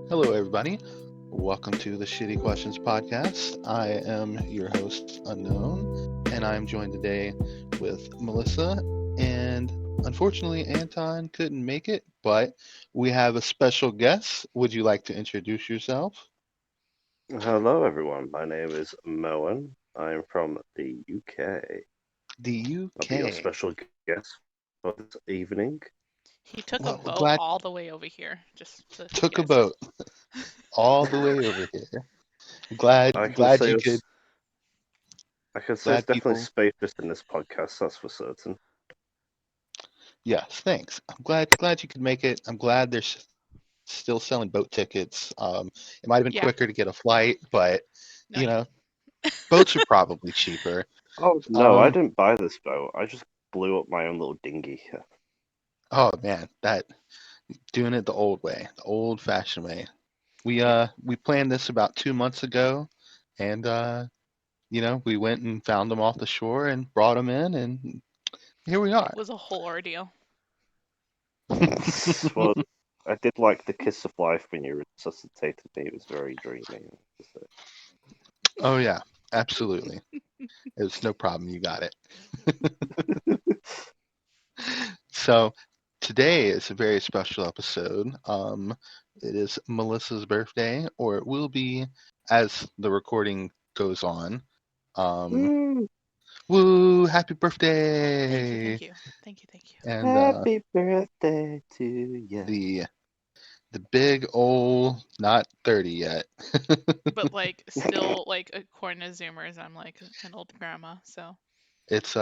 Hello, everybody. Welcome to the Shitty Questions podcast. I am your host, Unknown, and I am joined today with Melissa. And unfortunately, Anton couldn't make it, but we have a special guest. Would you like to introduce yourself? Hello, everyone. My name is Mowan. I'm from the UK. The I'll be your UK. special guest for this evening. He took a Well, boat glad all the way over here, just so you took a guys know. boat all the way over here. Glad, I can glad say you could. it's, I can say it's Glad definitely people. spacious in this podcast. That's for certain. Yes, thanks. I'm glad you could make it. I'm glad there's still selling boat tickets. It might have been Yeah, quicker to get a flight, but no, you yeah. know, boats are probably cheaper. Oh no, I Um, didn't buy this boat. I just blew up my own little dinghy. oh man, that doing it the old way, the old-fashioned way. We Yeah, we planned this about 2 months ago, and we went and found them off the shore and brought them in, and here we it are. was a whole ordeal. Well, I did like the kiss of life when you resuscitated me. It was very dreamy. Oh yeah, absolutely. It was no problem. You got it. So today is a very special episode. It is Melissa's birthday, or it will be as the recording goes on. Um, Woo! woo! Happy Thank you, birthday! thank you, thank you, thank you. And Happy birthday to you. the the big old, not 30 yet. But like, still, like, according to Zoomers, I'm like an old grandma, so It's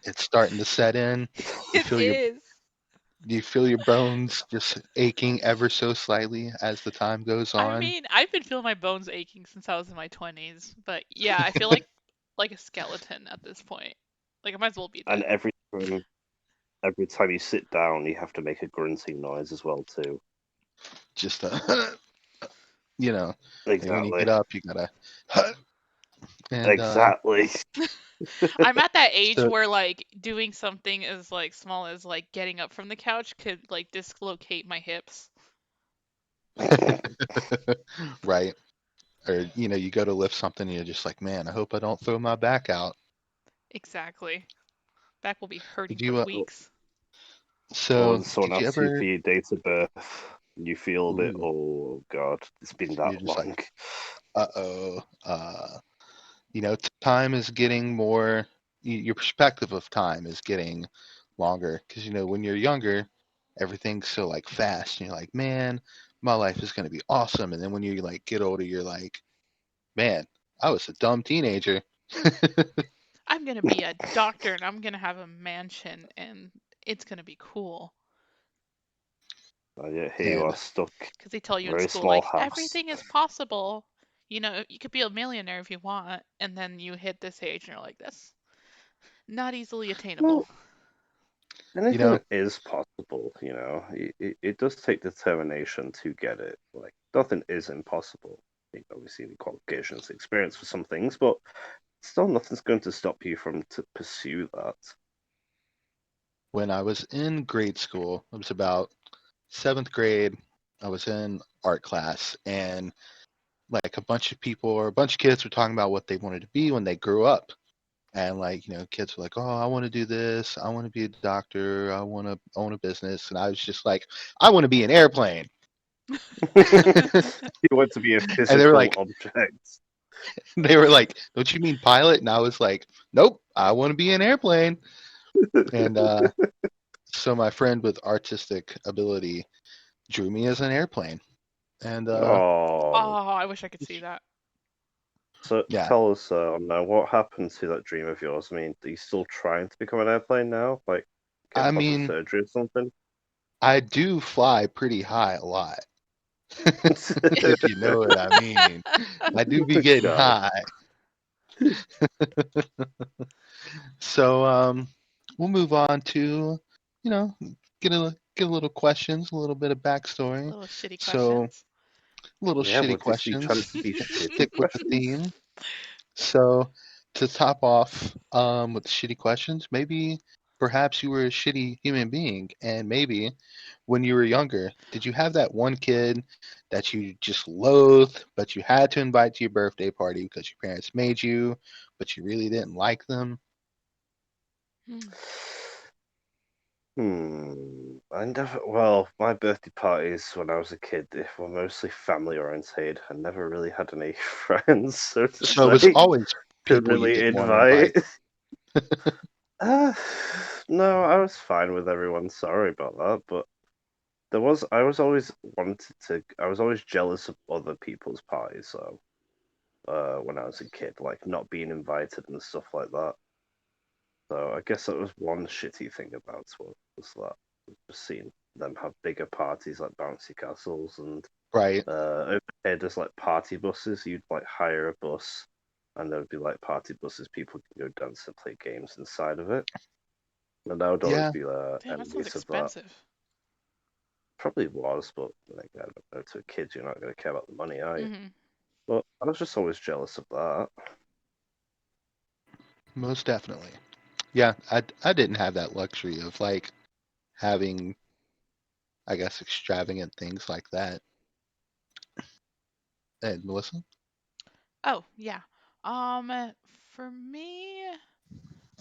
it's starting to set in. You it feel your is. you feel your bones just aching ever so slightly as the time goes I on. mean, I've been feeling my bones aching since I was in my 20s, but yeah, I feel like a skeleton at this point. Like I might as well be And dead. every time you sit down, you have to make a grunting noise as well too. Just you know, and when you Exactly. get up, you gotta and Exactly. I'm at that age so where like doing something as like small as like getting up from the couch could like dislocate my hips. right, or you go to lift something, and you're just like, man, I hope I don't throw my back out. Exactly. Back will be Did hurting for you? weeks. Or So when someone did you asks you for ever? your date of birth, and you feel a bit, Ooh, oh God, it's been that you're just like, long. uh-oh. Time is getting more. Your perspective of time is getting longer because when you're younger, everything's so like fast, and you're like, man, my life is gonna be awesome. And then when you like get older, you're like, man, I was a dumb teenager. I'm gonna be a doctor and I'm gonna have a mansion and it's gonna be cool. And yet here you are And stuck Because they tell in you a in very school, small like, house. everything is possible. You know, you could be a millionaire if you want. And then you hit this age and you're like, that's not easily attainable. Well, you anything know, is possible, you know. It does take determination to get it. Like, nothing is impossible. Obviously, the qualifications, experience for some things, but still nothing's going to stop you from to pursue that. when I was in grade school, it was about seventh grade. I was in art class, and like a bunch of people or a bunch of kids were talking about what they wanted to be when they grew up. And like, kids were like, "Oh, I want to do this. I want to be a doctor. I want to own a business." And I was just like, "I want to be an airplane." You want to be a And they were physical like, object. "Don't you mean pilot?" And I was like, "Nope, I want to be an airplane." And so my friend with artistic ability drew me as an airplane. And Oh, Oh, I wish I could see that. so yeah, tell us now what happened to that dream of yours? I mean, are you still trying to become an airplane now? Like, I get plastic mean, surgery or something? I do fly pretty high a lot, if you know what I mean. I do be getting God. high. So we'll move on to, you know, get a little questions, a little bit of backstory. Little shitty So questions. little Yeah, shitty we're just be trying questions. to be shitty Stick with the questions. theme. So to top off with the shitty questions, maybe perhaps you were a shitty human being, and maybe when you were younger, did you have that one kid that you just loathed, but you had to invite to your birthday party because your parents made you, but you really didn't like them? Hmm. I never. Well, my birthday parties when I was a kid they were mostly family oriented. I never really had any friends, so to So it was say, always to people you really didn't want to invite. invite. Uh, no, I was fine with everyone. Sorry about that, but I was always wanted to. I was always jealous of other people's parties. So, when I was a kid, like not being invited and stuff like that. So I guess that was one shitty thing about it was that just seeing them have bigger parties like bouncy castles and Right. over here there's like party buses. You'd like hire a bus, and there would be like party buses. People can go dance and play games inside of it, and I would always Yeah. be Damn, that sounds envious of that. expensive. Probably was, but like I don't know, to a kid you're not going to care about the money, are you? Hmm. But I was just always jealous of that. Most definitely. Yeah, I didn't have that luxury of like having, I guess, extravagant things like that. And Melissa? Oh, yeah. For me,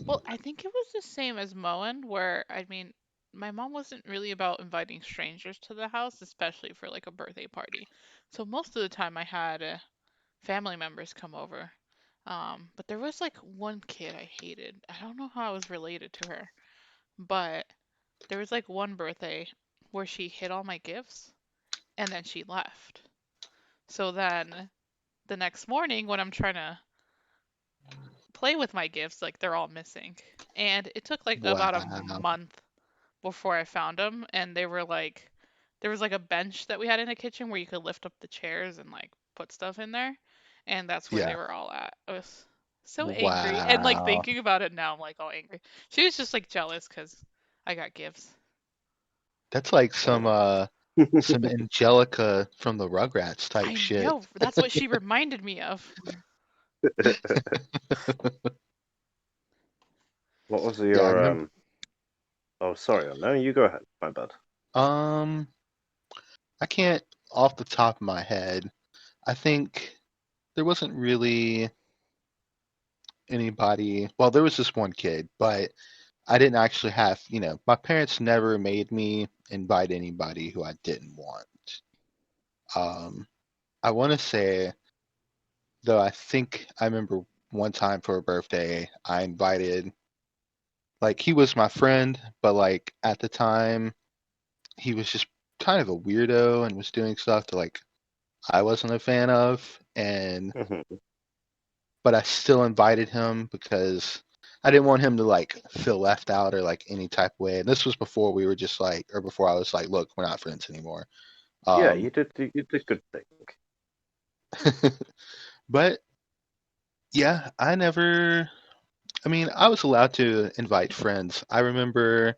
well, I think it was the same as Moen, where I mean, my mom wasn't really about inviting strangers to the house, especially for like a birthday party. So most of the time I had family members come over. But there was like one kid I hated. I don't know how I was related to her, but there was like one birthday where she hid all my gifts and then she left. So then the next morning when I'm trying to play with my gifts, like they're all missing. And it took like about a Wow. month before I found them, and they were like there was like a bench that we had in the kitchen where you could lift up the chairs and like put stuff in there, and that's where they Yeah. were all at. I was so angry, and like Wow. thinking about it now, I'm like all angry. She was just like jealous because I got gifts. That's like Oh. some Angelica from the Rugrats type I shit. know that's what she reminded me of. What was Yeah, I your remember. um? Oh, sorry. No, you go ahead. My bad. Um, I can't off the top of my head. I think there wasn't really anybody. Well, there was this one kid, but I didn't actually have, my parents never made me invite anybody who I didn't want. Um, I want to say, though, I think I remember one time for a birthday, I invited, like, he was my friend, but, like, at the time, he was just kind of a weirdo and was doing stuff that, like, I wasn't a fan of. Mhm. But I still invited him because I didn't want him to like feel left out or like any type of way. And this was before we were just like, or before I was like, look, we're not friends anymore. Yeah, Um, you did good thing. but yeah, I never. I mean, I was allowed to invite friends. I remember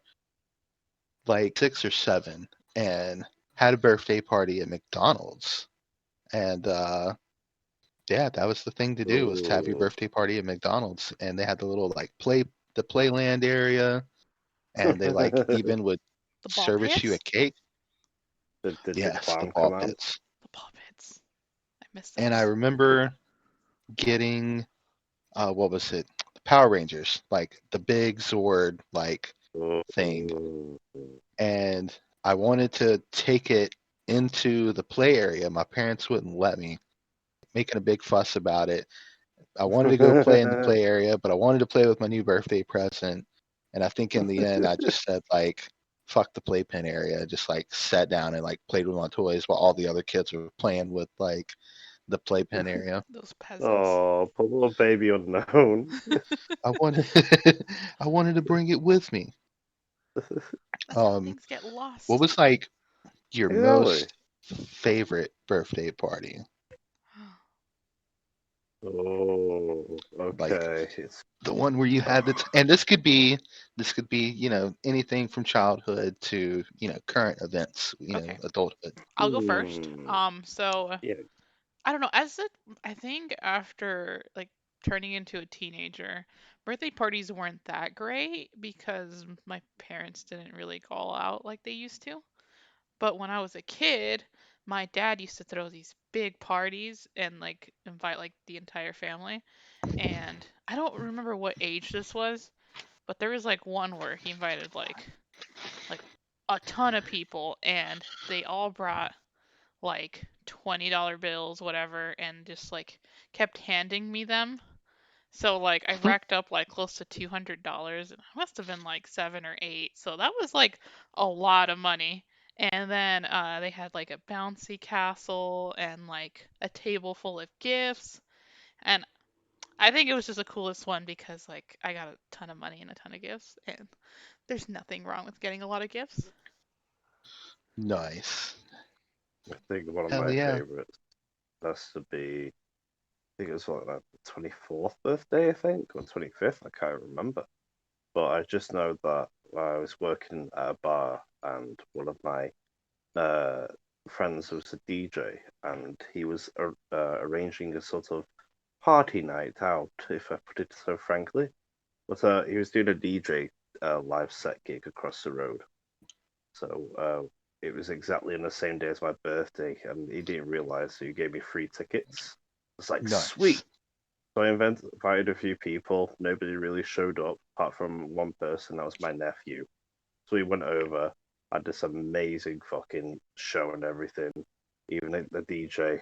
like 6 or 7 and had a birthday party at McDonald's. And yeah, that was the thing to do was to have your Ooh. birthday party at McDonald's. And they had the little like the playland area, and they like even would The ball service you a pits? cake. Did Yes, the clown ball come out? pits. The ball pits. I miss And I those. remember getting what was it? The Power Rangers, like the big Zord like thing. Ooh. And I wanted to take it into the play area. My parents wouldn't let me, making a big fuss about it. I wanted to go play in the play area, but I wanted to play with my new birthday present. And I think in the end, I just said like, "Fuck the playpen area." Just like sat down and like played with my toys while all the other kids were playing with like the playpen area. Those peasants. Oh, poor little baby unknown. I wanted, I wanted to bring it with me. That's how Um, things get what lost. was like your Exactly. most favorite birthday party? Oh, Like okay. It's the one where you had and this could be anything from childhood to current events, Okay, adulthood. I'll go first. hmm. So Yeah. I don't know. As a, I think after like turning into a teenager, birthday parties weren't that great because my parents didn't really go all out like they used to. But when I was a kid, my dad used to throw these big parties and like invite like the entire family. And I don't remember what age this was, but there was like one where he invited like a ton of people and they all brought like $20 bills, whatever, and just like kept handing me them. So like I racked up like close to $200 and I must have been like 7 or 8. So that was like a lot of money. And then they had like a bouncy castle and like a table full of gifts. And I think it was just the coolest one because like I got a ton of money and a ton of gifts and there's nothing wrong with getting a lot of gifts. Nice. I think one of Hell my yeah. favorites has to be, I think it was what, like the 24th birthday, I think, or 25th, I can't remember. But I just know that I was working at a bar and one of my uh, friends was a DJ and he was arranging a sort of party night out, if I put it so frankly. But he was doing a DJ live set gig across the road. So it was exactly on the same day as my birthday, and he didn't realize, so he gave me free tickets. It's like, Nice. sweet. So I invited a few people. Nobody really showed up, apart from one person. That was my nephew. So we went over, had this amazing fucking show and everything. Even the DJ,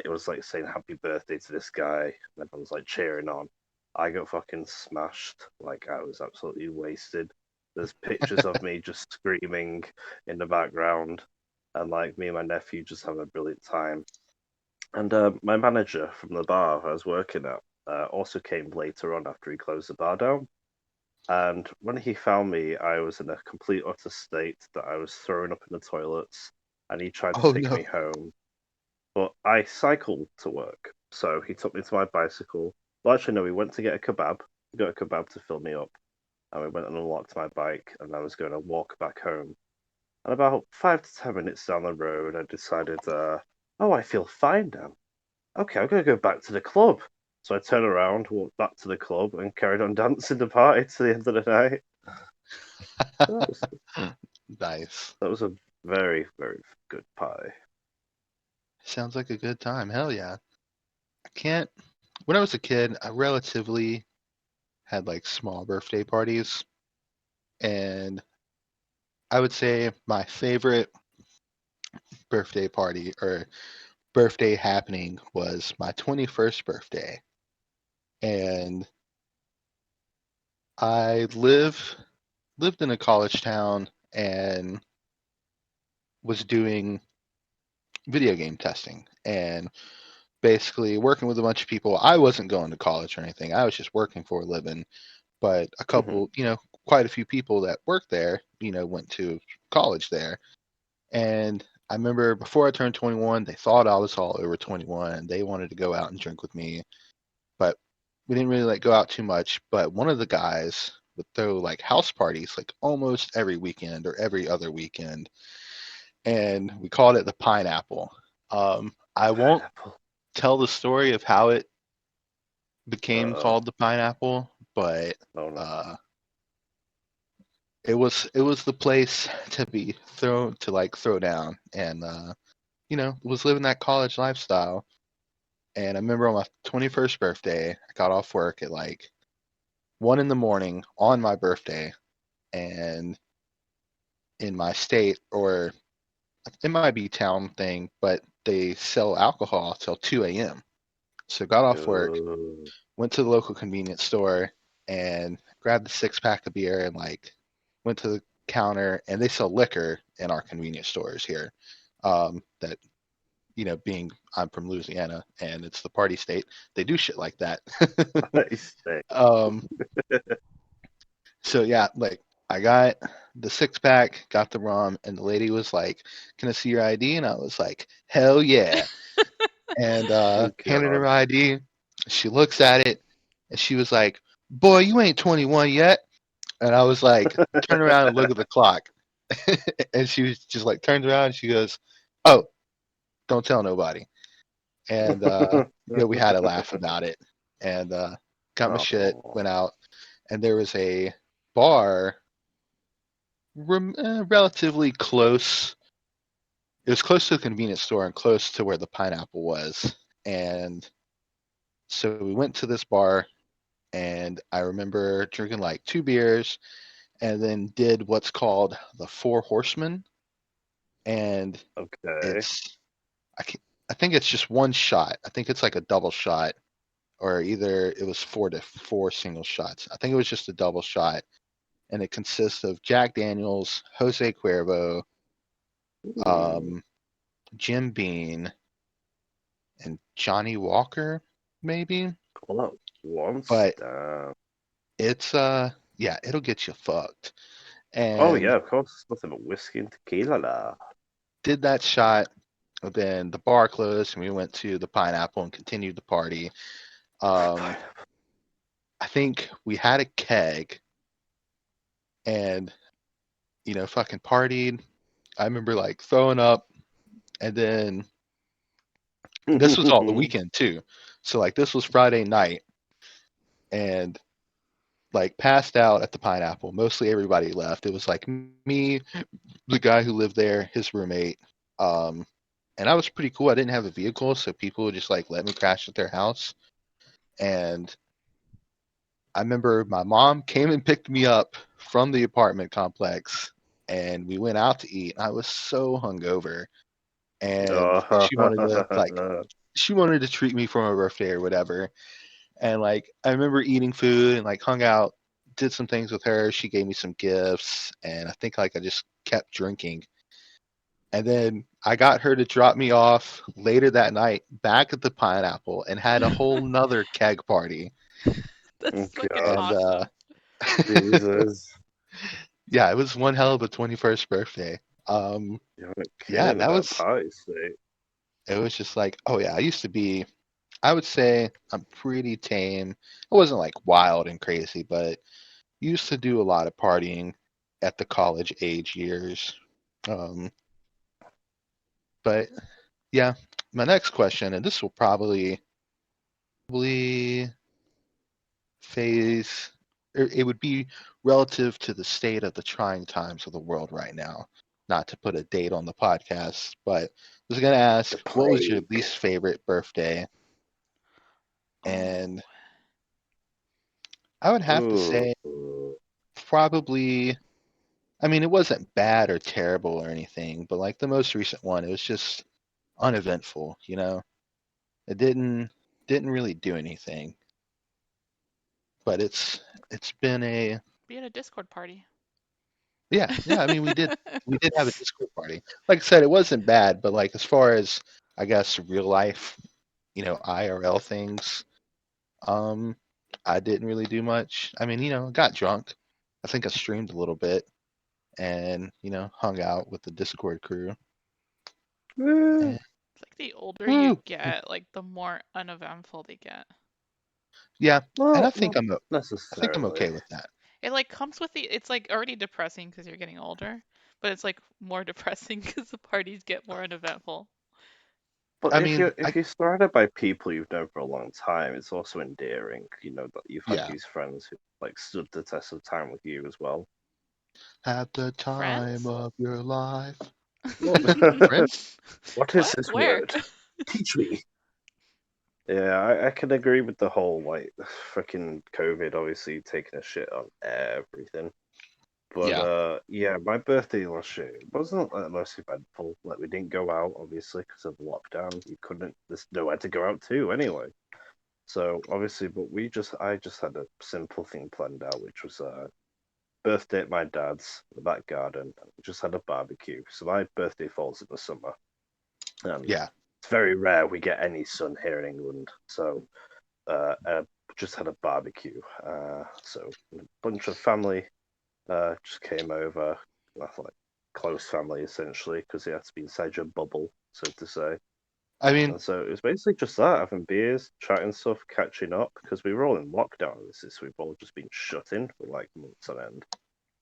it was like saying happy birthday to this guy, and everyone was like cheering on. I got fucking smashed. Like I was absolutely wasted. There's pictures of me just screaming in the background, and like me and my nephew just having a brilliant time. And my manager from the bar I was working at also came later on after he closed the bar down. And when he found me, I was in a complete utter state that I was throwing up in the toilets, and he tried to Oh take no. me home. But I cycled to work, so he took me to my bicycle. Well, actually, no, we went to get a kebab. We got a kebab to fill me up, and we went and unlocked my bike, and I was going to walk back home. And about 5 to 10 minutes down the road, I decided, oh, I feel fine now. Okay, I'm going to go back to the club. So I turned around, walked back to the club, and carried on dancing the party to the end of the night. That was Nice. that was a very, very good party. Sounds like a good time. Hell yeah. I can't. When I was a kid, I relatively had like small birthday parties, and I would say my favorite birthday party or birthday happening was my 21st birthday. And I lived in a college town and was doing video game testing and basically working with a bunch of people. I wasn't going to college or anything. I was just working for a living, but a Hmm. couple, quite a few people that worked there, went to college there. And I remember before I turned 21, they thought I was all over 21 and they wanted to go out and drink with me, but we didn't really like go out too much. But one of the guys would throw like house parties like almost every weekend or every other weekend, and we called it the Pineapple. I won't Pineapple. tell the story of how it became Uh-oh. called the Pineapple, but Oh no. uh, it was the place to be thrown to like throw down, and was living that college lifestyle. And I remember on my 21st birthday, I got off work at like 1 in the morning on my birthday, and in my state, or it might be town thing, but they sell alcohol till 2 a.m. So got off work, Oh. went to the local convenience store and grabbed a 6 pack of beer and like went to the counter, and they sell liquor in our convenience stores here. That being I'm from Louisiana and it's the party state, they do shit like that. I say. um, so yeah, like I got the 6 pack, got the rum, and the lady was like, "Can I see your ID?" And I was like, "Hell yeah!" And Oh handed her god. my ID. She looks at it and she was like, "Boy, you ain't 21 yet." And I was like, "Turn around and look at the clock." And she was just like turns around and she goes, "Oh, don't tell nobody." And we had a laugh about it. And got my shit, Oh, went out, and there was a bar relatively close. It was close to the convenience store and close to where the pineapple was. And so we went to this bar, and I remember drinking like 2 beers and then did what's called the Four Horsemen. And okay. it's, I, can, I think it's just one shot. I think it's like a double shot, or either it was 4 single shots. I think it was just a double shot. And it consists of Jack Daniels, Jose Cuervo, Hmm. um, Jim Beam, and Johnny Walker, maybe. All at once? But Damn. it's yeah, it'll get you fucked. Oh, And yeah, of course. It's nothing but whiskey and tequila. La. did that shot. Then the bar closed, and we went to the Pineapple and continued the party. Um, I think we had a keg, and fucking partied. I remember like throwing up, and then this was all the weekend too. So like this was Friday night, and like passed out at the Pineapple. Mostly everybody left. It was like me, the guy who lived there, his roommate. Um, and I was pretty cool. I didn't have a vehicle, so people would just like let me crash at their house. And I remember my mom came and picked me up from the apartment complex, and we went out to eat. I was so hungover, and Oh, she wanted to treat me for my birthday or whatever. And like I remember eating food and like hung out, did some things with her. She gave me some gifts, and I think like I just kept drinking. And then I got her to drop me off later that night back at the Pineapple and had a whole nother keg party. That's fucking God. And awesome. Jesus. yeah, it was one hell of a 21st birthday. Um, You weren't yeah, kidding that about was party state. it was just like, oh yeah, I used to be, I would say I'm pretty tame. I wasn't like wild and crazy, but used to do a lot of partying at the college age years. Um, but yeah, my next question, and this will probably phase, it would be relative to the state of the trying times of the world right now. Not to put a date on the podcast, but I was going to The ask, what was your plague. least favorite birthday? Oh, And I would have to Ooh. say probably, I mean, it wasn't bad or terrible or anything, but like the most recent one, it was just uneventful, It didn't really do anything, but it's been a be at a Discord party. yeah, yeah, I mean we did have a Discord party. Like I said, it wasn't bad, but like as far as I guess real life, IRL things, um I didn't really do much. I mean, got drunk. I think I streamed a little bit and, hung out with the Discord crew. Eh, And It's like the older you woo, get, like the more uneventful they get. yeah, and not I think I'm necessarily. okay with that. It like comes with the it's like already depressing because you're getting older, but it's like more depressing because the parties get more uneventful. But I if mean, you if you're surrounded by people you've known for a long time, it's also endearing. You know that you've had yeah, these friends who like stood the test of time with you as well. at the time Friends? of your life. What? Friend? What is What? this Where? word? Teach me. Yeah, I can agree with the whole like freaking COVID obviously taking a shit on everything. But Yeah, yeah, my birthday last year wasn't like, the most eventful. Like we didn't go out obviously because of lockdown. You couldn't. There's nowhere to go out to anyway. So obviously, but I just had a simple thing planned out, which was birthday at my dad's, the back garden. And we just had a barbecue. So my birthday falls in the summer, and yeah. it's very rare we get any sun here in England. So just had a barbecue. So a bunch of family just came over, like close family essentially, because you have to be inside your bubble, so to say. I mean, And so it was basically just that, having beers, chatting stuff, catching up, because we were all in lockdown. We've all just been shut in for like months on end.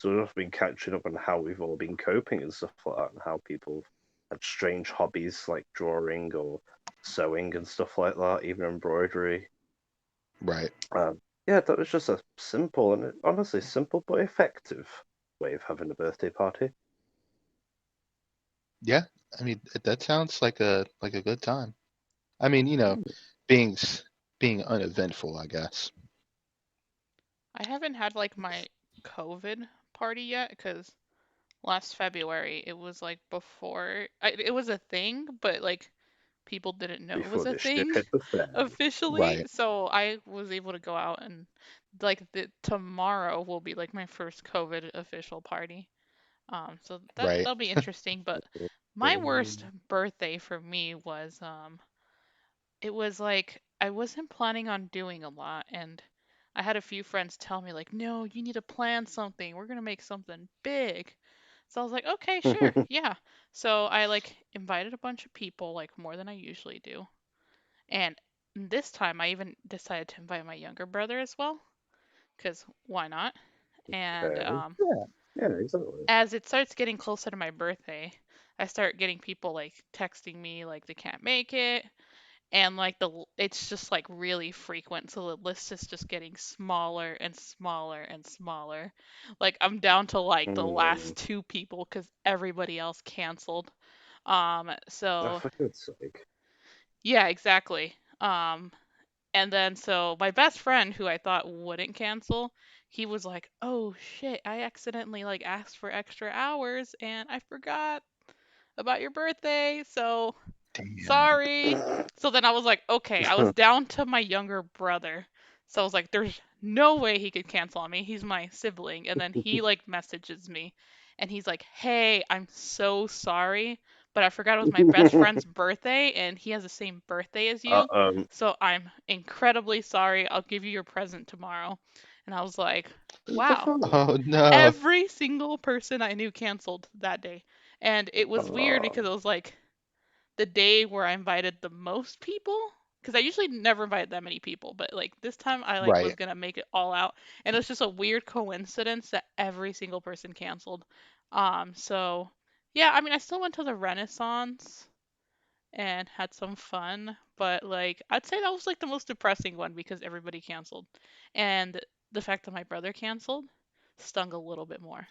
So we've just been catching up on how we've all been coping and stuff like that, and how people had strange hobbies like drawing or sewing and stuff like that, even embroidery. right. Yeah, that was just a simple and honestly simple but effective way of having a birthday party. Yeah, I mean that sounds like a good time. I mean, Hmm. being being uneventful, I guess. I haven't had like my COVID party yet because last February it was like it was a thing, but like people didn't know it was Before a the ship thing hit the fan. officially. Right, So I was able to go out and like tomorrow will be like my first COVID official party. So right. that'll be interesting. But my worst birthday for me was it was like I wasn't planning on doing a lot, and I had a few friends tell me like, "No, you need to plan something. We're gonna make something big." So I was like, "Okay, sure, yeah." So I like invited a bunch of people, like more than I usually do, and this time I even decided to invite my younger brother as well, because why not? And Okay. Yeah, yeah, exactly. as it starts getting closer to my birthday, I start getting people like texting me like they can't make it, and like it's just like really frequent, so the list is just getting smaller and smaller and smaller. Like I'm down to like the Mm. last two people because everybody else canceled. Oh, So for God's sake. yeah, exactly. And then so my best friend who I thought wouldn't cancel, he was like, "Oh shit, I accidentally like asked for extra hours and I forgot about your birthday, so Damn. sorry." So then I was like, okay, I was down to my younger brother. So I was like, there's no way he could cancel on me. He's my sibling. And then he like messages me and he's like, "Hey, I'm so sorry, but I forgot it was my best friend's birthday and he has the same birthday as uh, you. um, So I'm incredibly sorry. I'll give you your present tomorrow." And I was like, what the wow. fuck? Oh no. Every single person I knew canceled that day. And it was weird because it was like the day where I invited the most people, because I usually never invite that many people, but like this time I like was Right, gonna make it all out, and it was just a weird coincidence that every single person canceled. So yeah, I mean I still went to the Renaissance and had some fun, but like I'd say that was like the most depressing one because everybody canceled, and the fact that my brother canceled stung a little bit more.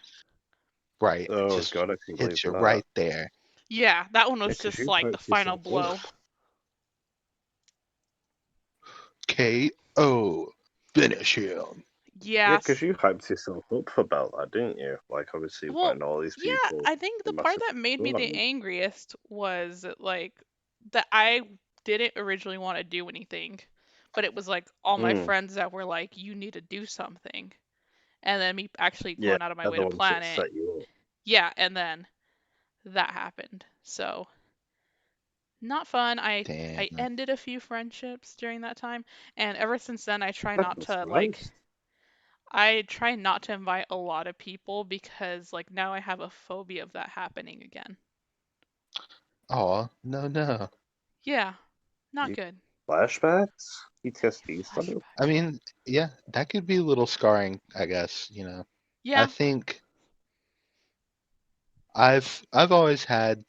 right. It Oh just God, I can believe hits you that. right there. Yeah, that one Yeah, was because just you like the hyped final yourself blow. up. KO. Finish him. Yeah, Yes. because you hyped yourself up about that, didn't you? Like, obviously, Well, inviting all these yeah, people, I think a the part massive that made me the fun. angriest was like that I didn't originally want to do anything, but it was like all my Mm. friends that were like, "You need to do something," and then me actually Yeah, going out of my they're way the to ones plan that it. set you Yeah, and then that happened. So not fun. I Damn. ended a few friendships during that time, and ever since then up. I'm surprised. I try not to invite a lot of people because like now I have a phobia of that happening again. Oh, no, no. Yeah, not You good. flashbacks? PTSD style? I Flashbacks. mean, yeah, that could be a little scarring, I guess. I Yeah, think I've always had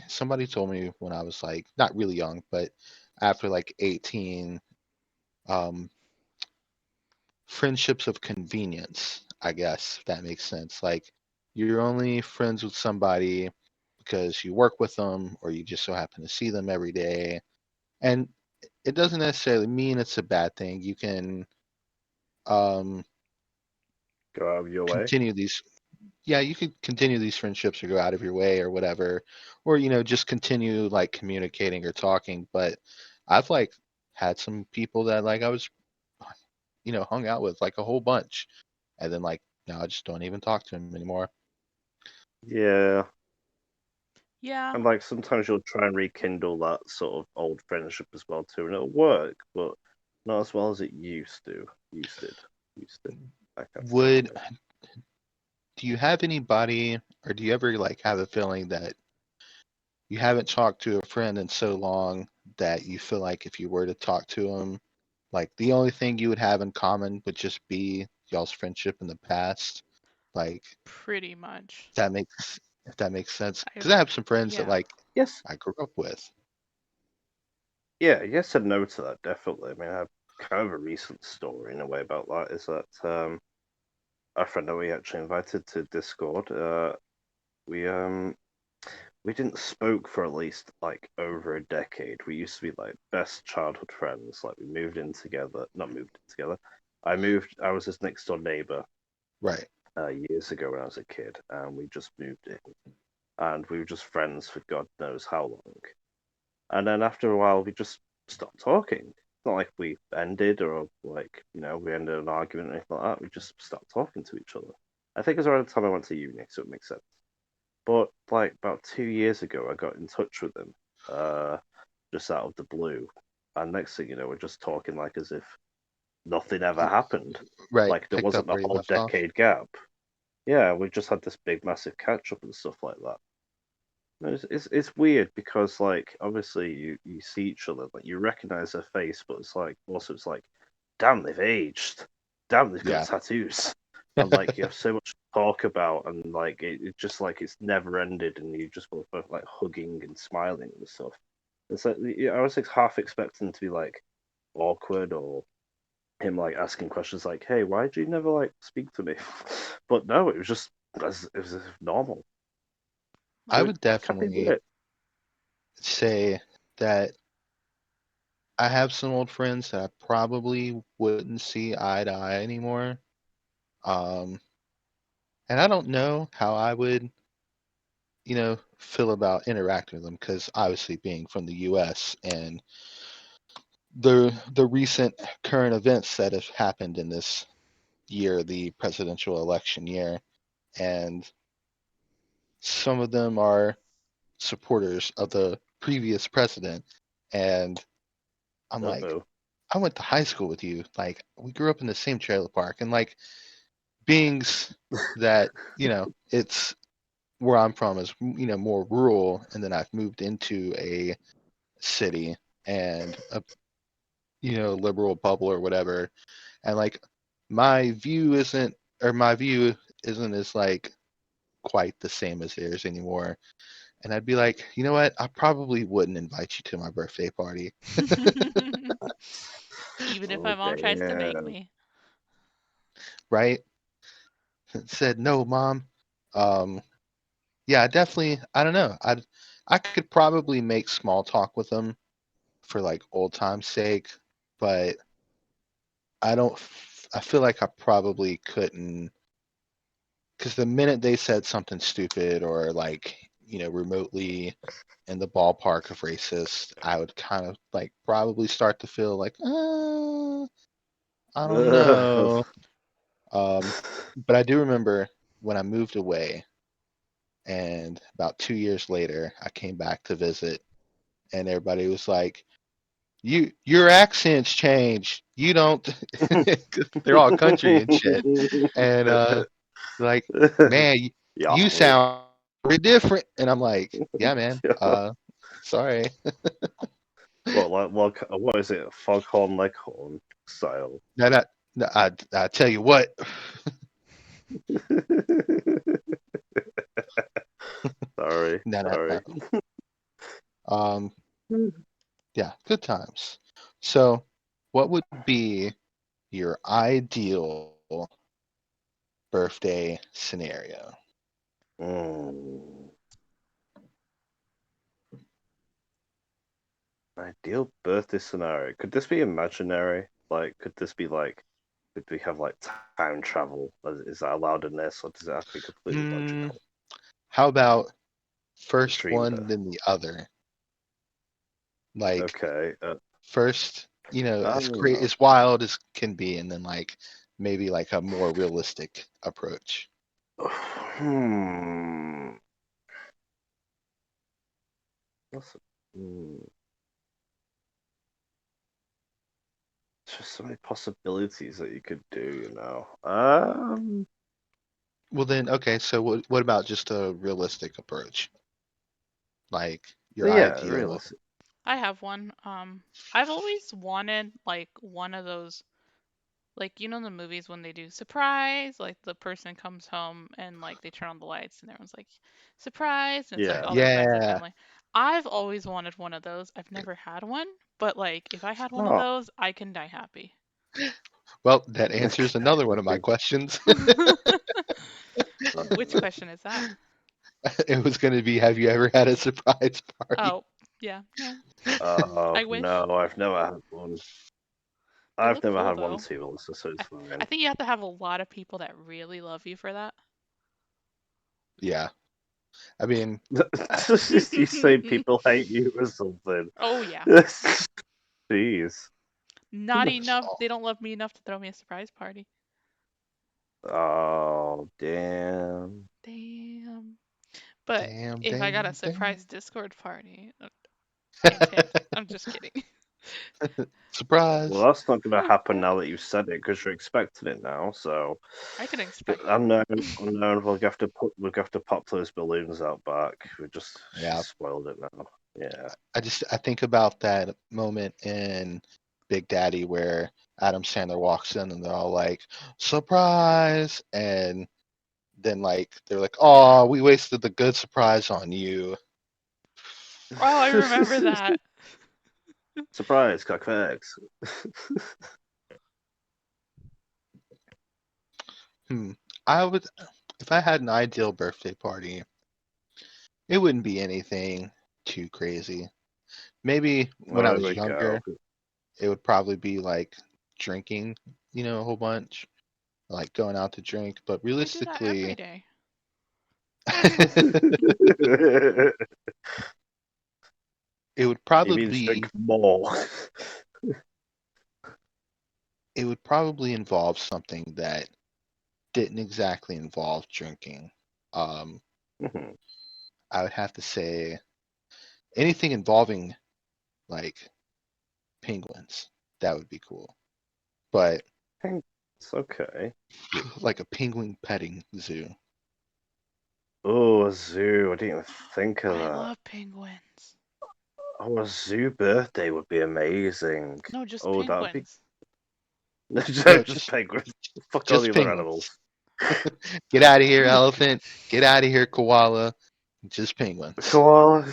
somebody told me when I was like not really young, but after like 18, um, friendships of convenience, I guess, if that makes sense. Like you're only friends with somebody because you work with them or you just so happen to see them every day. And it doesn't necessarily mean it's a bad thing. You can um, Go out of your way? continue these, yeah, you could continue these friendships or go out of your way or whatever, or, just continue like communicating or talking. But I've like had some people that like I was, hung out with like a whole bunch. And then like now I just don't even talk to him anymore. Yeah. yeah, And like sometimes you'll try and rekindle that sort of old friendship as well too, and it'll work, but not as well as it used to. Used to. Used to. That kind of Would thing. do you have anybody or do you ever like have a feeling that you haven't talked to a friend in so long that you feel like if you were to talk to them, like the only thing you would have in common would just be y'all's friendship in the past? Like pretty much. that makes if that makes sense. I've Because I have some friends that yeah. like Yes. I grew up with. Yeah, yes and no to that, definitely. I mean, kind of a recent story in a way about that is that a friend that we actually invited to Discord, we we didn't spoke for at least like over a decade. We used to be like best childhood friends. Like we moved in together, not moved in together. I was his next door neighbor Right. years ago when I was a kid, and we just moved in, and we were just friends for God knows how long. And then after a while, we just stopped talking. It's not like we ended or like we ended an argument or anything like that. We just stopped talking to each other. I think it was around the time I went to uni, so it makes sense. But like about 2 years ago, I got in touch with him, uh, just out of the blue, and next thing you know, we're just talking like as if nothing ever happened, Right. like there Picked up wasn't a where you whole left off. decade gap. Yeah, we just had this big, massive catch up and stuff like that. It's weird because like obviously you see each other, like you recognize their face, but it's like also it's like, damn, they've aged, damn, they've got Yeah. tattoos, and like you have so much to talk about, and like it just like it's never ended, and you just both like hugging and smiling and stuff. It's like I was like half expecting to be like awkward or him like asking questions like, "Hey, why did you never like speak to me?" But no, it was just it was normal. I Like, It would can be definitely weird. say that I have some old friends that I probably wouldn't see eye to eye anymore. Um, and I don't know how I would, feel about interacting with them because obviously being from the U.S. and the recent current events that have happened in this year, the presidential election year, and some of them are supporters of the previous president, and I'm like, Uh-oh. I went to high school with you. Like, we grew up in the same trailer park, and like beings that it's where I'm from is more rural, and then I've moved into a city and a liberal bubble or whatever, and like my view isn't my view isn't as like quite the same as theirs anymore. And I'd be like, you know what? I probably wouldn't invite you to my birthday party, even if my Oh mom tries to make damn. me. right? Said no, mom. Um, yeah, definitely. I don't know. I could probably make small talk with them for like old time's sake, but I don't. I feel like I probably couldn't because the minute they said something stupid or like remotely in the ballpark of racist, I would kind of like probably start to feel like, I don't Ugh. know. Um, but I do remember when I moved away, and about 2 years later, I came back to visit, and everybody was like, your accents changed. You don't." 'Cause they're all country and shit, and like, man, you Yahweh. sound pretty different, and I'm like, yeah, man. Sorry. What is it? Foghorn Leghorn style. No, no, no, I tell you what. Sorry, No, no, sorry. no. Um, yeah, good times. So, what would be your ideal birthday scenario? Mm. Ideal birthday scenario. Could this be imaginary? Like, could this be like, could we have like time travel? Is that allowed in this, or does it have to be completely Hmm, logical? how about first Dream one, birth. then the other? Like, Okay. first, as great, Ah. as wild as can be, and then like maybe like a more realistic approach. Hmm. That's, hmm. There's just so many possibilities that you could do. Well, then, okay, so what about just a realistic approach? Like your Yeah, ideal. realistic. I have one. I've always wanted like one of those, like in the movies when they do surprise, like the person comes home and like they turn on the lights and everyone's like surprise, and it's like Yeah. all their friends and Yeah. family. I've always wanted one of those. I've never had one, but like if I had one of Oh, those, I can die happy. Well, that answers another one of my questions. Which question is that? It was going to be, have you ever had a surprise party? Oh, yeah, no. oh I wish. no, I've never had one. They I've look never cool had one though. too, Melissa, so it's I fine. think you have to have a lot of people that really love you for that. Yeah. I mean, I, You say people hate you or something. Oh yeah. Jeez. Not enough. They don't love me enough to throw me a surprise party. Oh, damn. Damn. But damn, if I got a damn, surprise damn. Discord party, hint hint. I'm just kidding. Well, Surprise. that's not going to happen now that you've said it because you're expecting it now. So, I can expect it. unknown, unknown. We'll have to pop those balloons out back. She Yeah. spoiled it now. Yeah. I think about that moment in Big Daddy where Adam Sandler walks in and they're all like, surprise. And then like they're like, oh, we wasted the good surprise on you. Oh, I remember that. Surprise, cockfags. Hmm. I would if I had an ideal birthday party, it wouldn't be anything too crazy. Maybe when I There was we go. younger, it would probably be like drinking, a whole bunch, like going out to drink. But I do that every realistically, day. it would He means drink probably more. it would probably involve something that didn't exactly involve drinking. Um, Mhm. I would have to say anything involving like penguins. That would be cool. But It's okay. like a penguin petting zoo. Oh, a zoo. I didn't even think of I that. love penguins. Oh, a zoo birthday would be amazing. No, just Oh, that would be penguins. No, just penguins. Fuck all the just other penguins. animals. Get out of here, elephant. Get out of here, koala. Just penguins. Koala.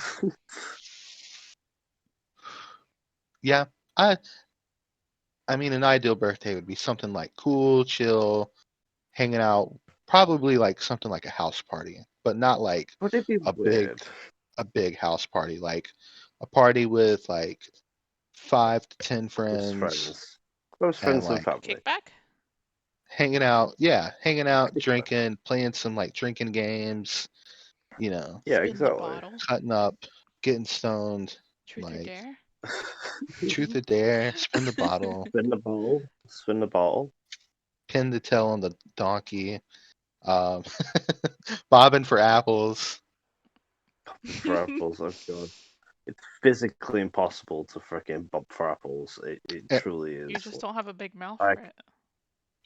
Yeah, I I mean an ideal birthday would be something like cool, chill, hanging out, probably like something like a house party, but not like Would it be a big weird? a big house party, like a party with like 5 to 10 Close friends friends. Close and friends and like family. Kickback? hanging out, yeah, hanging out, Kickback. drinking, playing some like drinking games, you know, Yeah, Spin the exactly. bottle. cutting up, getting stoned, Truth or like dare? truth or dare, spin the bottle, Spin the bottle. Spin the bottle. pin the tail on the donkey, um, bobbing for apples. For apples, oh god. It's physically impossible to freaking bob for apples. It a- truly You is. just don't have a big mouth I for it.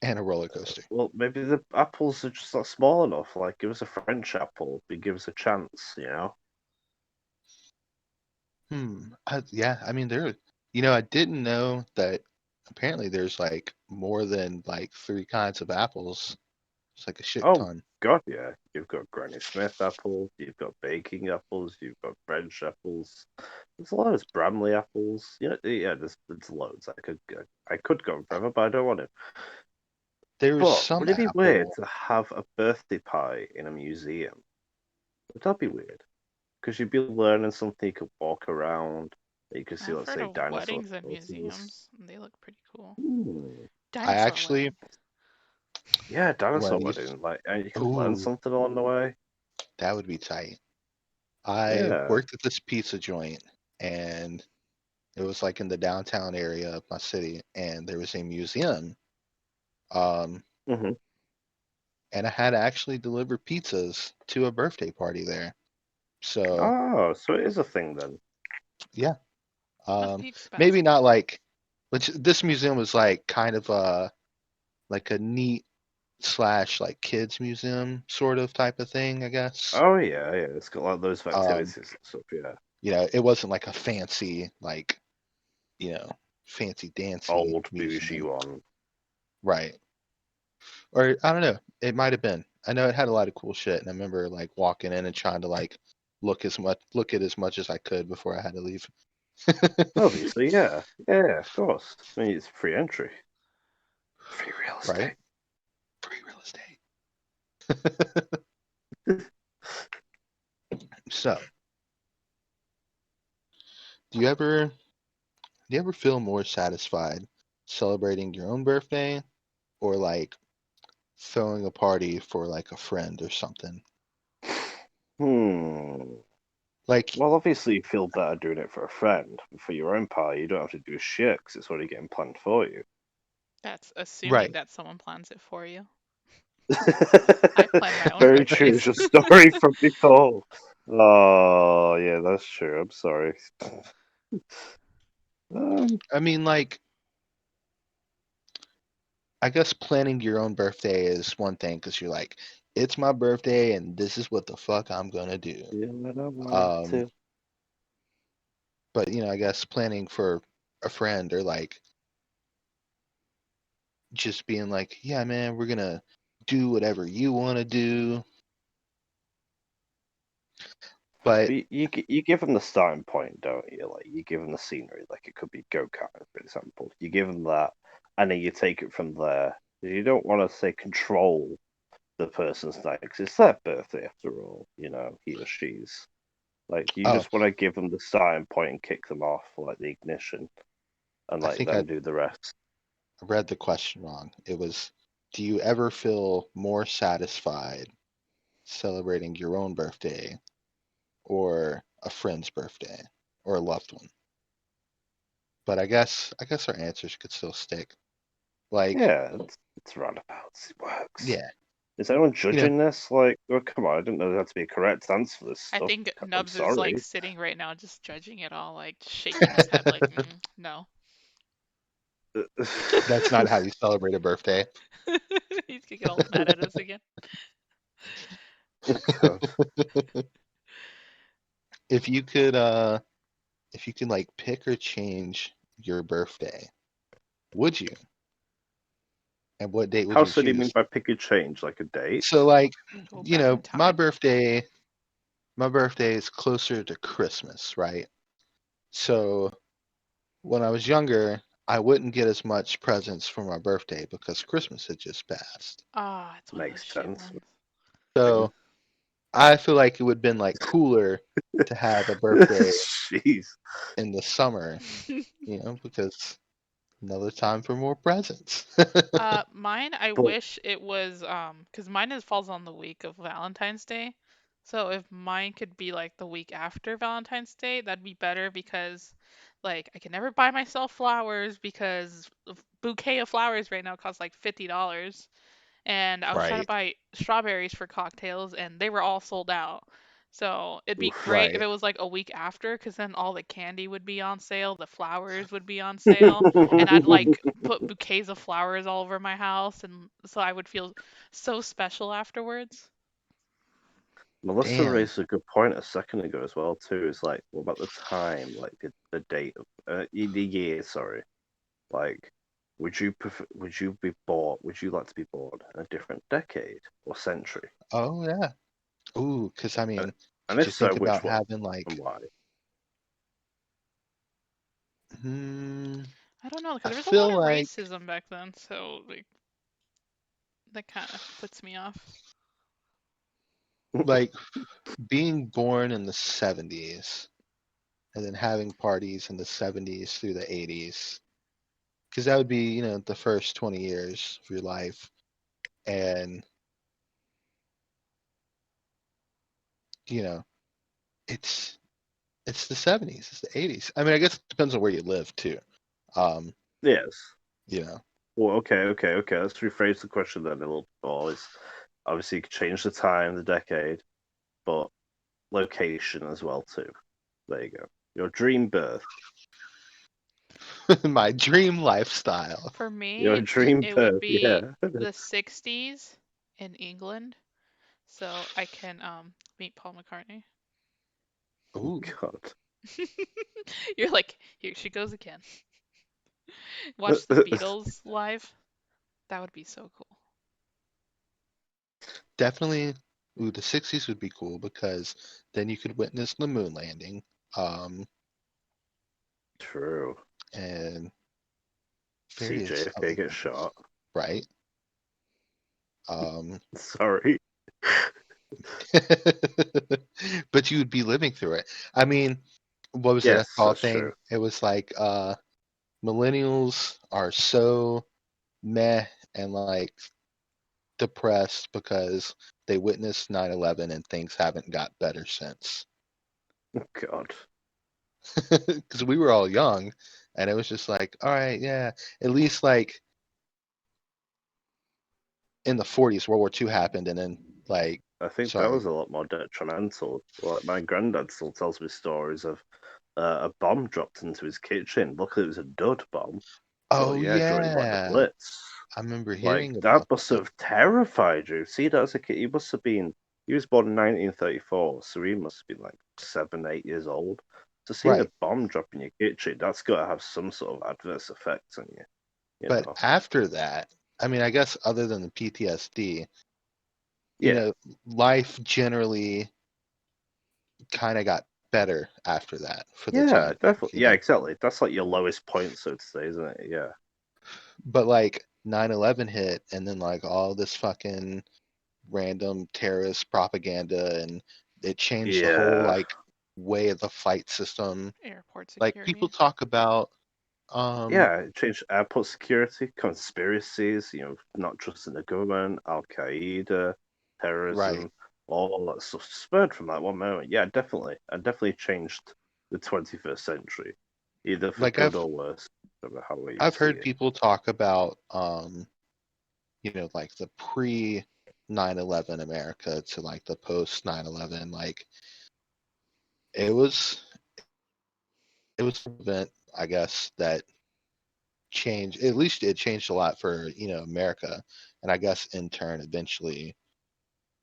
and a roller coaster. Well, maybe the apples are just not small enough. Like, give us a French apple. Give us a chance, you know? Yeah, I mean, I didn't know that apparently there's like more than like 3 kinds of apples. It's like a shit Oh, ton. God, yeah. You've got Granny Smith apples, you've got baking apples, you've got French apples. There's a lot of Bramley apples. Yeah, there's loads. I could go on forever, but I don't want to. There's But some would it be weird apple. to have a birthday pie in a museum? Would that be weird? Because you'd be learning something, you could walk around, you could see, I've let's heard say, of dinosaur weddings and skeletons. museums, and they look pretty cool. Hmm. I Dinosaur actually, wedding. Yeah, when I dinosaur used, wedding. Like, and you could learn ooh, something along the way. that would be tight. I Yeah. worked at this pizza joint and it was like in the downtown area of my city and there was a museum. Um, Hmm. and I had to actually deliver pizzas to a birthday party there. So Oh, so it is a thing then. yeah, Must be maybe expensive. not like, which this museum was like kind of like a neat slash like kids museum sort of type of thing, I guess. Oh yeah. It's got like those Um, activities and stuff. Yeah. it wasn't like a fancy like, you know, fancy dancy Old bougie museum. one. Right. Or I don't know. It might have been. I know it had a lot of cool shit, and I remember like walking in and trying to like look at as much as I could before I had to leave. Obviously, yeah, yeah, of course. I mean, it's free entry, free real Right? estate. Free real estate. So, do you ever feel more satisfied celebrating your own birthday or like throwing a party for like a friend or something? Hmm. Like, Well, obviously, you feel better doing it for a friend. For your own party, you don't have to do shit because it's already getting planned for you. That's assuming right. that someone plans it for you. I plan my own Very true. It's birthdays. a story from before. Oh, yeah, that's true. I'm sorry. Um, I mean, like, I guess planning your own birthday is one thing because you're like, it's my birthday and this is what the fuck I'm gonna do. yeah, I don't want Um, to. but I guess planning for a friend or like just being like, yeah, man, we're gonna do whatever you want to do. But But you give them the starting point, don't you? Like you give them the scenery, like it could be go kart, for example. You give them that, and then you take it from there. You don't want to say control the person's night because it's their birthday after all. You know, he or she's. Like you oh, just want to give them the starting point and kick them off, like the ignition, and I let think I them do the rest. read the question wrong. It was, do you ever feel more satisfied celebrating your own birthday or a friend's birthday or a loved one? But I guess our answers could still stick. Like, Yeah, it's roundabouts. It works. yeah, Is anyone you know, judging this? Like, oh come on, I didn't know there had to be a correct answer for this I stuff. think I'm Nubs is like sorry. sitting right now just judging it all, like shaking his head like, no. that's not how you celebrate a birthday. He's gonna get all mad at us again. God. If you could like pick or change your birthday, would you? And what date would How you so do you mean choose? by pick a change? Like a date? So like, Go back in my time. birthday is closer to Christmas, right? So when I was younger, I wouldn't get as much presents for my birthday because Christmas had just passed. Ah, it's one of those Makes shit sense. ones. So I feel like it would have been like cooler to have a birthday Jeez. in the summer, because another time for more presents. Mine, I But wish it was because mine is falls on the week of Valentine's Day. So if mine could be like the week after Valentine's Day, that'd be better because like I can never buy myself flowers because a bouquet of flowers right now costs like $50. And I was trying to Right, buy strawberries for cocktails and they were all sold out. So it'd be oof. great if right. it was like a week after, because then all the candy would be on sale, the flowers would be on sale, and I'd like put bouquets of flowers all over my house, and so I would feel so special afterwards. Melissa Damn. raised a good point a second ago as well too. Is like, what about the time, like the date of the year? Sorry, like, would you be born? Would you like to be born in a different decade or century? Oh yeah. Ooh, because I And, mean, and could if you so, think which about one having and like, why? hmm, I don't know, because I there was a lot feel of like racism back then, so like that kind of puts me off. like being born in the 70s and then having parties in the 70s through the 80s, because that would be, the first 20 years of your life. And, you know, it's it's the 70s, it's the 80s. I mean, I guess it depends on where you live too. Um, Yes. you know, Well, okay. Let's rephrase the question then a little more. Is obviously you could change the time, the decade, but location as well too. There you go. Your dream birth. my dream lifestyle. For Your me, dream it would birth. be Yeah. the 60s in England, so I can meet Paul McCartney. Ooh, God. You're like, here she goes again. Watch the Beatles live. That would be so cool. definitely. Ooh, the 60s would be cool because then you could witness the moon landing. Um, True. and See various JFK other get things, shot. right? Um, Sorry. but you would be living through it. I mean, what was it? A Yes, tall that's true. thing. It was like millennials are so meh and like depressed because they witnessed 9/11 and things haven't got better since. God. Because we were all young, and it was just like, all right, yeah, at least like in the 40s, World War II happened, and then like, I think that sorry, was a lot more detrimental. Like my granddad still tells me stories of a bomb dropped into his kitchen. Luckily, it was a dud bomb. But oh yeah, during like the yeah, Blitz, I remember like hearing that about must that. have terrified you. See, that as a kid, he must have been. He was born in 1934, so he must have been like 7, 8 years old. To see the Right, bomb drop in your kitchen, that's got to have some sort of adverse effects on you. You but know? after that, I mean, I guess other than the PTSD, you Yeah, know, life generally kind of got better after that for the yeah, time being, definitely. you Yeah, know. exactly. That's like your lowest point, so to say, isn't it? Yeah. But like 9/11 hit, and then like all this fucking random terrorist propaganda, and it changed the whole Yeah. like way of the fight system. Airport Like people security. talk about um Yeah, it changed airport security, conspiracies, not trusting the government, Al Qaeda, right, terrorism, all that stuff spurred from that one moment. Yeah, definitely. And definitely changed the 21st century, either for like good or worse, no matter how you I've see heard it. people talk about you know, like the pre 9/11 America to like the post 9/11, like it it was an event, I guess, that changed, at least it changed a lot for, you know, America, and I guess in turn eventually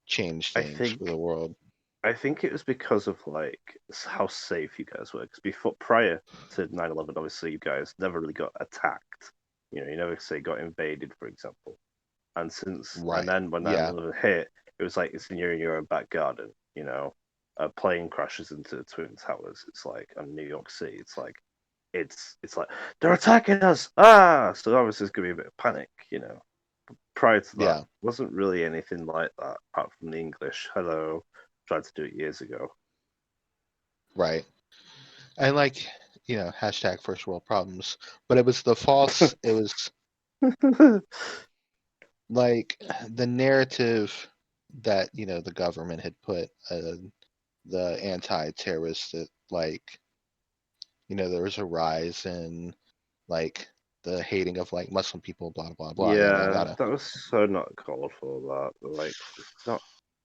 changed I things for think the world. I think it was because of like how safe you guys were. Because before, prior to 9/11, obviously you guys never really got attacked. You never say got invaded, for example. And Right. then when Yeah. 9/11 hit, it was like it's in your own back garden. A plane crashes into the twin towers. It's like in New York City. It's like they're attacking us. Ah, so obviously there's gonna be a bit of panic. Prior to that, Yeah. wasn't really anything like that apart from the English. Hello, tried to do it years ago. Right. And like, you know, hashtag first world problems. But it was the false, it was like the narrative that, you know, the government had put the anti-terrorist that like, you know, there was a rise in like the hating of like Muslim people, blah blah blah, yada Yeah, yada. that was so not called for. That like it's not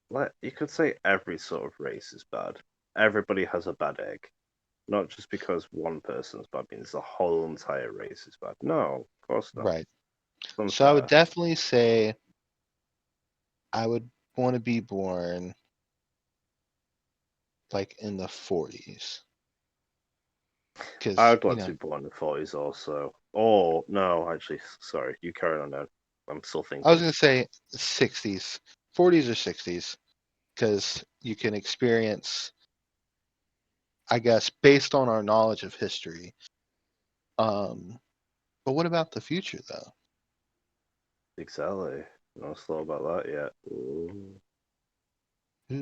like you could say every sort of race is bad. Everybody has a bad egg. Not just because one person's bad means the whole entire race is bad. No, of course not. Right. It's So I would unfair. definitely say I would want to be born like in the 40s I because, would you want know, to be born in the 40s also. Oh, no, actually, sorry. You carry on now. I'm still I was thinking. going to say 60s, 40s or 60s, because you can experience, I guess, based on our knowledge of history. Um, but what about the future, though? Exactly. Not slow about that yet. Ooh.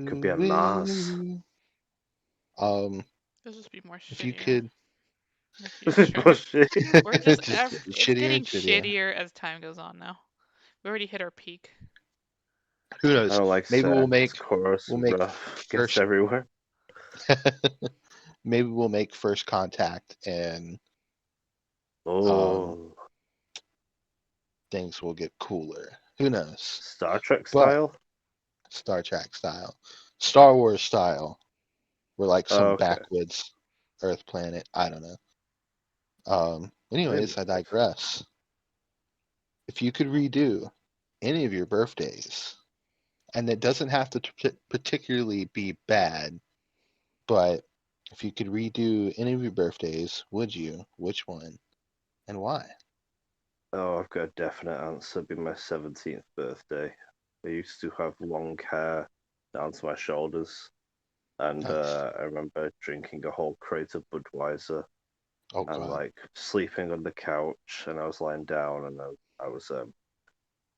Could be Who a Mars. will? Um, It'll just be more if you shittier could, in the future. Bullshit. We're just just it's shittier getting and shittier. shittier as time goes on now. We already hit our peak. Who I knows? don't like Maybe Sam's chorus we'll and make rough. Gets first everywhere. maybe we'll make first contact and um Oh, things will get cooler. Who knows? Star Trek But style? Star Trek style, Star Wars style, we're like some Okay. backwoods Earth planet. I don't know. Maybe. Anyways, I digress. If you could redo any of your birthdays, and it doesn't have to particularly be bad, but if you could redo any of your birthdays, would you? Which one and why? Oh, I've got a definite answer. It'd be my 17th birthday. I used to have long hair down to my shoulders. And Nice. I remember drinking a whole crate of Budweiser Oh and God. like sleeping on the couch. And I was lying down and I was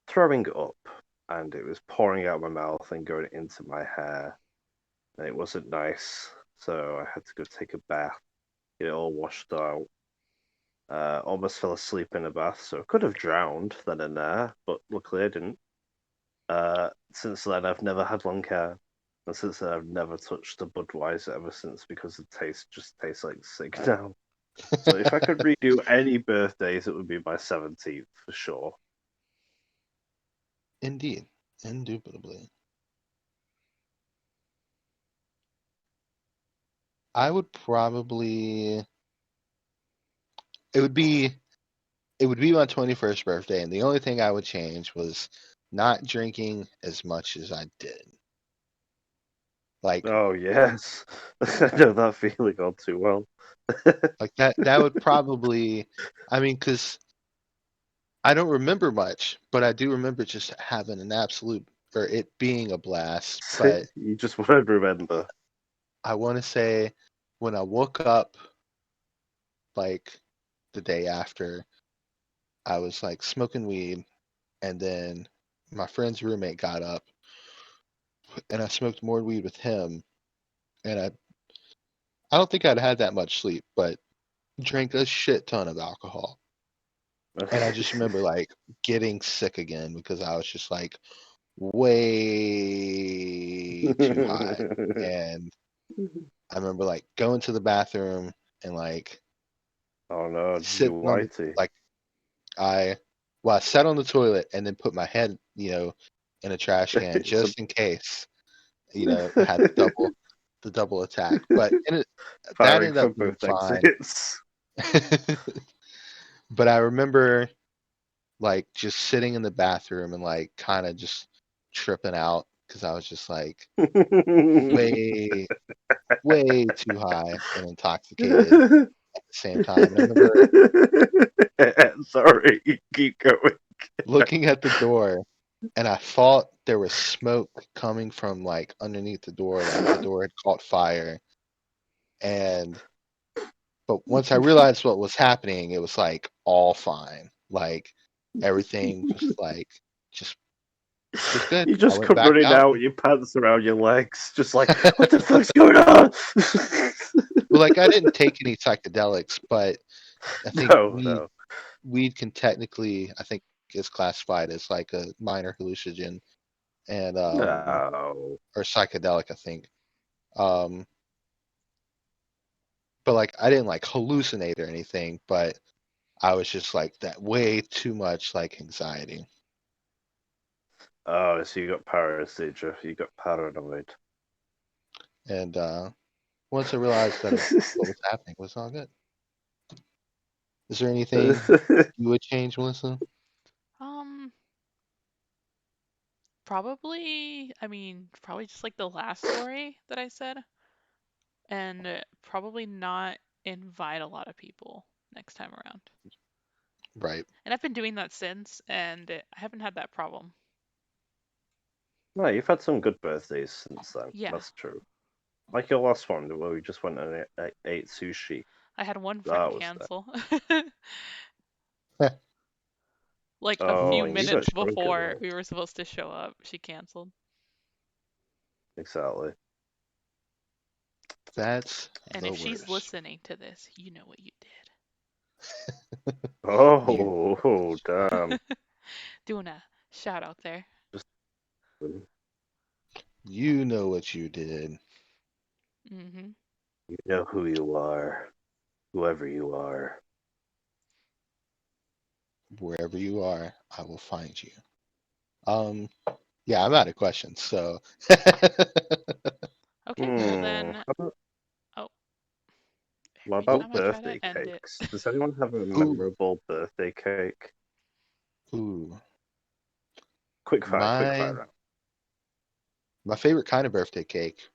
throwing up, and it was pouring out my mouth and going into my hair. And it wasn't nice, so I had to go take a bath, get it all washed out. Almost fell asleep in a bath, so I could have drowned then and there, but luckily I didn't. Since then, I've never had long hair, and since then, I've never touched a Budweiser ever since because the taste just tastes like sick now. So if I could redo any birthdays, it would be my 17th for sure. Indeed. Indubitably. I would probably it would be it would be my 21st birthday, and the only thing I would change was not drinking as much as I did. Like Oh yes, I know that feeling all too well. that would probably, I mean, because I don't remember much, but I do remember just having an absolute, or it being a blast. But You just want to remember. I want to say when I woke up, like the day after, I was like smoking weed, and then my friend's roommate got up, and I smoked more weed with him, and I don't think I'd had that much sleep, but drank a shit ton of alcohol. And I just remember like getting sick again because I was just like way too high. And I remember like going to the bathroom and like Oh no, did you sitting on the whitey? like I I sat on the toilet and then put my head, in a trash can It's a just in case, I had the double attack. But that firing ended up from being both fine. exits. But I remember like just sitting in the bathroom and like kind of just tripping out because I was just like way, way too high and intoxicated at the same time. And I remember Sorry, keep going. looking at the door and I thought there was smoke coming from like underneath the door, like the door had caught fire. And but once I realized what was happening, it was like all fine. Like everything was like just just good. You I just went come back running out. out with your pants around your legs, just like, what the fuck's going on? Well, like I didn't take any psychedelics, but I think No, no. weed can technically, I think, is classified as like a minor hallucinogen and No. or psychedelic, I think. Um, but like I didn't like hallucinate or anything, but I was just like that way too much like anxiety. Oh, so you got paranoia. You got paranoid. And once I realized that what was happening, it was all good. Is there anything you would change, Melissa? Um, probably just like the last story that I said, and probably not invite a lot of people next time around. Right. And I've been doing that since, and I haven't had that problem. No, you've had some good birthdays since then. Yeah, That's true. Like your last one, where we just went and ate sushi. I had one friend That was that. cancel. Like a Oh, few and you got minutes shrunk as before well. we were supposed to show up, she canceled. Exactly. That's And the if she's worst. listening to this, you know what you You Oh, damn. did. Doing a shout out there. Just you know what you did. Hmm. you know who you are, whoever you are. Wherever you are, I will find you. Um, yeah, I'm out of questions. So, Okay, well then, How oh, what every oh, about time I try to birthday end it. cakes? Does anyone have a ooh, memorable birthday cake? ooh. Quick fire My round. my favorite kind of birthday cake,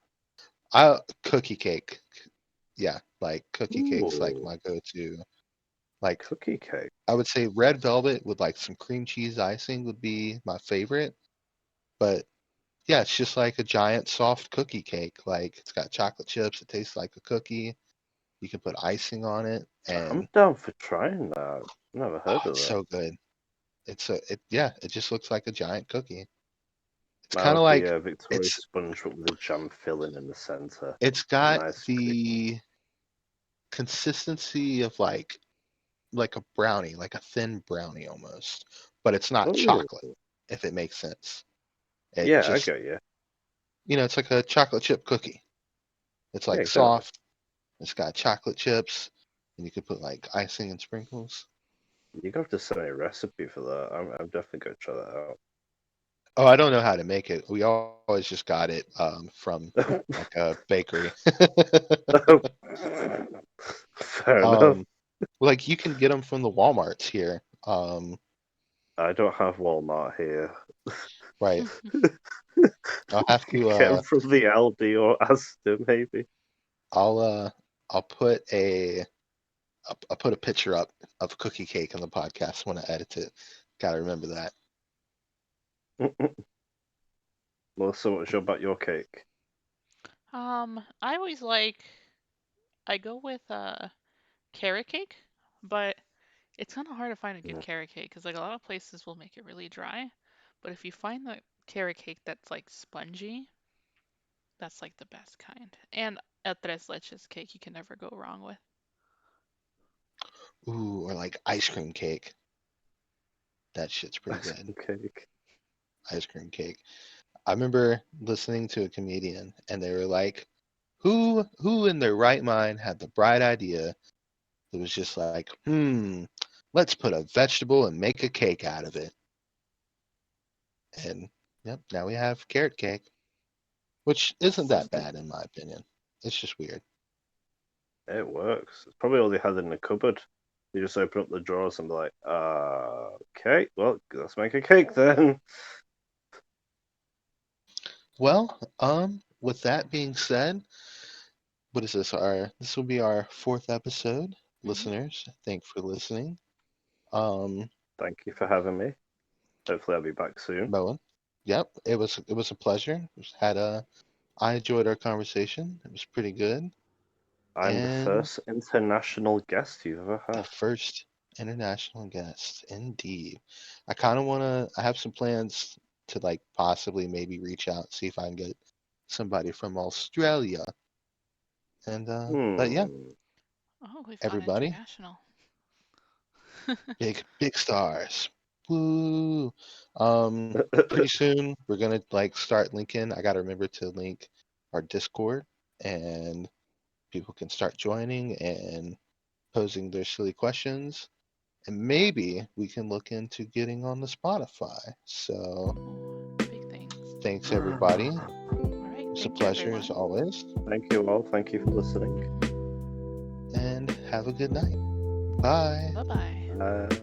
I cookie cake. Yeah, like cookie cakes, like Ooh, my go-to. Like cookie cake. I would say red velvet with like some cream cheese icing would be my favorite. But Yeah, it's just like a giant soft cookie cake. Like it's got chocolate chips. It tastes like a cookie. You can put icing on it, I'm and down for trying that. Never oh, heard of it's that. so good. Yeah, it just looks like a giant cookie. It's That kind of would be like a Victoria it's sponge but with a jam filling in the center. it's got Nice cream. the consistency of like a brownie, like a thin brownie almost, but it's not Oh, chocolate, if it makes sense. It yeah, I just, get you. it's like a chocolate chip cookie. It's Yeah, like exactly. soft, it's got chocolate chips, and you can put like icing and sprinkles. You're gonna have to send me a recipe for that. I'm definitely gonna try that Oh, I don't know how to make it. We always just got it from out. like a bakery. Fair enough. um, like you can get them from the Walmarts here. I don't have Walmart here. Right. I'll have You to get them from the Aldi or Asda, maybe. I'll uh I'll put I'll put a picture up of cookie cake on the podcast when I edit it. Gotta remember that. Well, so what's your about your cake? I always like I go with carrot cake, but it's kind of hard to find a good Mm. carrot cake because like a lot of places will make it really dry, but if you find the carrot cake that's like spongy, that's like the best kind. And a tres leches cake you can never go wrong with. Ooh, or like ice cream cake. That shit's pretty Ice good. cream cake. Ice cream cake. I remember listening to a comedian and they were like, who in their right mind had the bright idea that was just like, let's put a vegetable and make a cake out of it. And yep, now we have carrot cake, which isn't that bad in my opinion. It's just weird. It works. It's probably all they had in the cupboard. You just open up the drawers and be like, okay, well, let's make a cake then. Well, with that being said, what is this? This will be our fourth episode. Hmm. Listeners, thanks for listening. Um, Thank you for having me. Hopefully, I'll be back soon. Moen. Yep, it was a pleasure. I enjoyed our conversation. It was pretty good. I'm the And first international guest you've ever the had. first international guest, indeed. I have some plans to like possibly maybe reach out, see if I can get somebody from Australia. And but yeah, Hmm. Oh, we've gone everybody, international. big stars. Woo. Pretty soon we're gonna like start linking. I gotta remember to link our Discord and people can start joining and posing their silly questions. And maybe we can look into getting on the Spotify. So Big things. thanks everybody. All right. It's a Thank you, pleasure as everyone. always. Thank you all. Thank you for listening. Hmm. And have a good night. Bye. Bye bye. Uh,